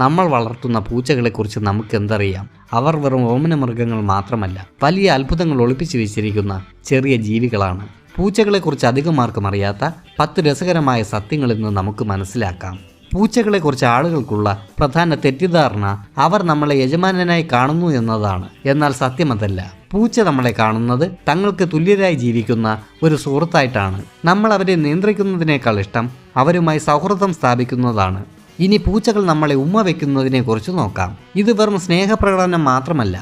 നമ്മൾ വളർത്തുന്ന പൂച്ചകളെക്കുറിച്ച് നമുക്കെന്തറിയാം? അവർ വെറും ഓമന മൃഗങ്ങൾ മാത്രമല്ല, വലിയ അത്ഭുതങ്ങൾ ഒളിപ്പിച്ചു വെച്ചിരിക്കുന്ന ചെറിയ ജീവികളാണ്. പൂച്ചകളെക്കുറിച്ച് അധികം ആർക്കും അറിയാത്ത 10 രസകരമായ സത്യങ്ങൾ ഇന്ന് നമുക്ക് മനസ്സിലാക്കാം. പൂച്ചകളെക്കുറിച്ച് ആളുകൾക്കുള്ള പ്രധാന തെറ്റിദ്ധാരണ അവർ നമ്മളെ യജമാനനായി കാണുന്നു എന്നതാണ്. എന്നാൽ സത്യമതല്ല. പൂച്ച നമ്മളെ കാണുന്നത് തങ്ങൾക്ക് തുല്യരായി ജീവിക്കുന്ന ഒരു സുഹൃത്തായിട്ടാണ്. നമ്മൾ അവരെ നിയന്ത്രിക്കുന്നതിനേക്കാൾ ഇഷ്ടം അവരുമായി സൗഹൃദം സ്ഥാപിക്കുന്നതാണ്. ഇനി പൂച്ചകൾ നമ്മളെ ഉമ്മ വയ്ക്കുന്നതിനെ കുറിച്ച് നോക്കാം. ഇത് വെറും സ്നേഹപ്രകടനം മാത്രമല്ല.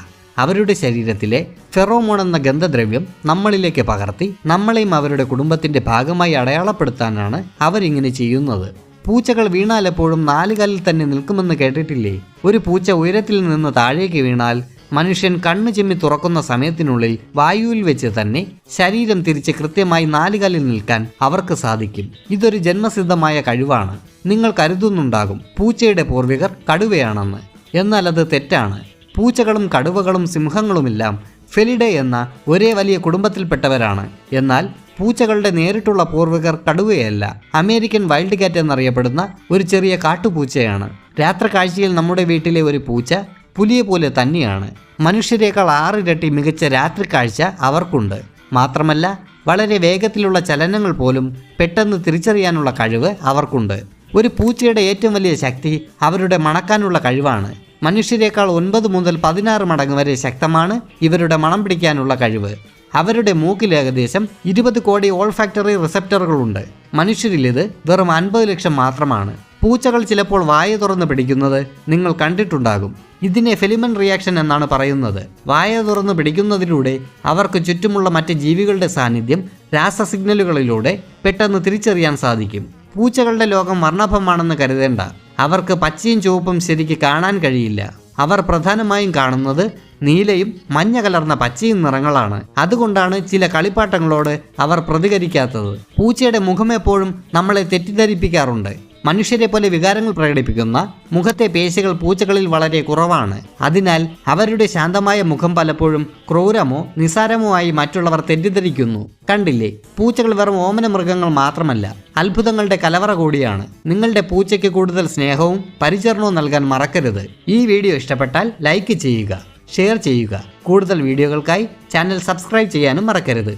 അവരുടെ ശരീരത്തിലെ ഫെറോമോൺ എന്ന ഗന്ധദ്രവ്യം നമ്മളിലേക്ക് പകർത്തി നമ്മളെയും അവരുടെ കുടുംബത്തിന്റെ ഭാഗമായി അടയാളപ്പെടുത്താനാണ് അവരിങ്ങനെ ചെയ്യുന്നത്. പൂച്ചകൾ വീണാൽ എപ്പോഴും 4 കാലിൽ തന്നെ നിൽക്കുമെന്ന് കേട്ടിട്ടില്ലേ? ഒരു പൂച്ച ഉയരത്തിൽ നിന്ന് താഴേക്ക് വീണാൽ മനുഷ്യൻ കണ്ണു ചിമ്മി തുറക്കുന്ന സമയത്തിനുള്ളിൽ വായുവിൽ വെച്ച് തന്നെ ശരീരം തിരിച്ച് കൃത്യമായി 4 കാലിൽ നിൽക്കാൻ അവർക്ക് സാധിക്കും. ഇതൊരു ജന്മസിദ്ധമായ കഴിവാണ്. നിങ്ങൾ കരുതുന്നുണ്ടാകും പൂച്ചയുടെ പൂർവികർ കടുവയാണെന്ന്. എന്നാൽ അത് തെറ്റാണ്. പൂച്ചകളും കടുവകളും സിംഹങ്ങളുമെല്ലാം ഫെലിഡേ എന്ന ഒരേ വലിയ കുടുംബത്തിൽപ്പെട്ടവരാണ്. എന്നാൽ പൂച്ചകളുടെ നേരിട്ടുള്ള പൂർവികർ കടുവയല്ല, അമേരിക്കൻ വൈൽഡ് കാറ്റ് എന്നറിയപ്പെടുന്ന ഒരു ചെറിയ കാട്ടുപൂച്ചയാണ്. രാത്രി കാഴ്ചയിൽ നമ്മുടെ വീട്ടിലെ ഒരു പൂച്ച പുലിയെ പോലെ തന്നെയാണ്. മനുഷ്യരെക്കാൾ 6 ഇരട്ടി മികച്ച രാത്രി കാഴ്ച അവർക്കുണ്ട്. മാത്രമല്ല, വളരെ വേഗത്തിലുള്ള ചലനങ്ങൾ പോലും പെട്ടെന്ന് തിരിച്ചറിയാനുള്ള കഴിവ് അവർക്കുണ്ട്. ഒരു പൂച്ചയുടെ ഏറ്റവും വലിയ ശക്തി അവരുടെ മണക്കാനുള്ള കഴിവാണ്. മനുഷ്യരെക്കാൾ 9 മുതൽ 16 മടങ്ങ് വരെ ശക്തമാണ് ഇവരുടെ മണം പിടിക്കാനുള്ള കഴിവ്. അവരുടെ മൂക്കിൽ ഏകദേശം 20 കോടി ഓൾഫാക്ടറി റിസപ്റ്ററുകളുണ്ട്. മനുഷ്യരിൽ ഇത് വെറും 50 ലക്ഷം മാത്രമാണ്. പൂച്ചകൾ ചിലപ്പോൾ വായ തുറന്ന് പിടിക്കുന്നത് നിങ്ങൾ കണ്ടിട്ടുണ്ടാകും. ഇതിനെ ഫെലിമൻ റിയാക്ഷൻ എന്നാണ് പറയുന്നത്. വായ തുറന്ന് പിടിക്കുന്നതിലൂടെ അവർക്ക് ചുറ്റുമുള്ള മറ്റ് ജീവികളുടെ സാന്നിധ്യം രാസ സിഗ്നലുകളിലൂടെ പെട്ടെന്ന് തിരിച്ചറിയാൻ സാധിക്കും. പൂച്ചകളുടെ ലോകം വർണ്ണഭമാണെന്ന് കരുതേണ്ട. അവർക്ക് പച്ചയും ചുവപ്പും ശരിക്ക് കാണാൻ കഴിയില്ല. അവർ പ്രധാനമായും കാണുന്നത് നീലയും മഞ്ഞ കലർന്ന പച്ചയും നിറങ്ങളാണ്. അതുകൊണ്ടാണ് ചില കളിപ്പാട്ടങ്ങളോട് അവർ പ്രതികരിക്കാത്തത്. പൂച്ചയുടെ മുഖം എപ്പോഴും നമ്മളെ തെറ്റിദ്ധരിപ്പിക്കാറുണ്ട്. മനുഷ്യരെ പോലെ വികാരങ്ങൾ പ്രകടിപ്പിക്കുന്ന മുഖത്തെ പേശികൾ പൂച്ചകളിൽ വളരെ കുറവാണ്. അതിനാൽ അവരുടെ ശാന്തമായ മുഖം പലപ്പോഴും ക്രൂരമോ നിസാരമോ ആയി മറ്റുള്ളവർ തെറ്റിദ്ധരിക്കുന്നു. കണ്ടില്ലേ, പൂച്ചകൾ വെറും ഓമന മൃഗങ്ങൾ മാത്രമല്ല, അത്ഭുതങ്ങളുടെ കലവറ കൂടിയാണ്. നിങ്ങളുടെ പൂച്ചയ്ക്ക് കൂടുതൽ സ്നേഹവും പരിചരണവും നൽകാൻ മറക്കരുത്. ഈ വീഡിയോ ഇഷ്ടപ്പെട്ടാൽ ലൈക്ക് ചെയ്യുക, ഷെയർ ചെയ്യുക. കൂടുതൽ വീഡിയോകൾക്കായി ചാനൽ സബ്സ്ക്രൈബ് ചെയ്യാനും മറക്കരുത്.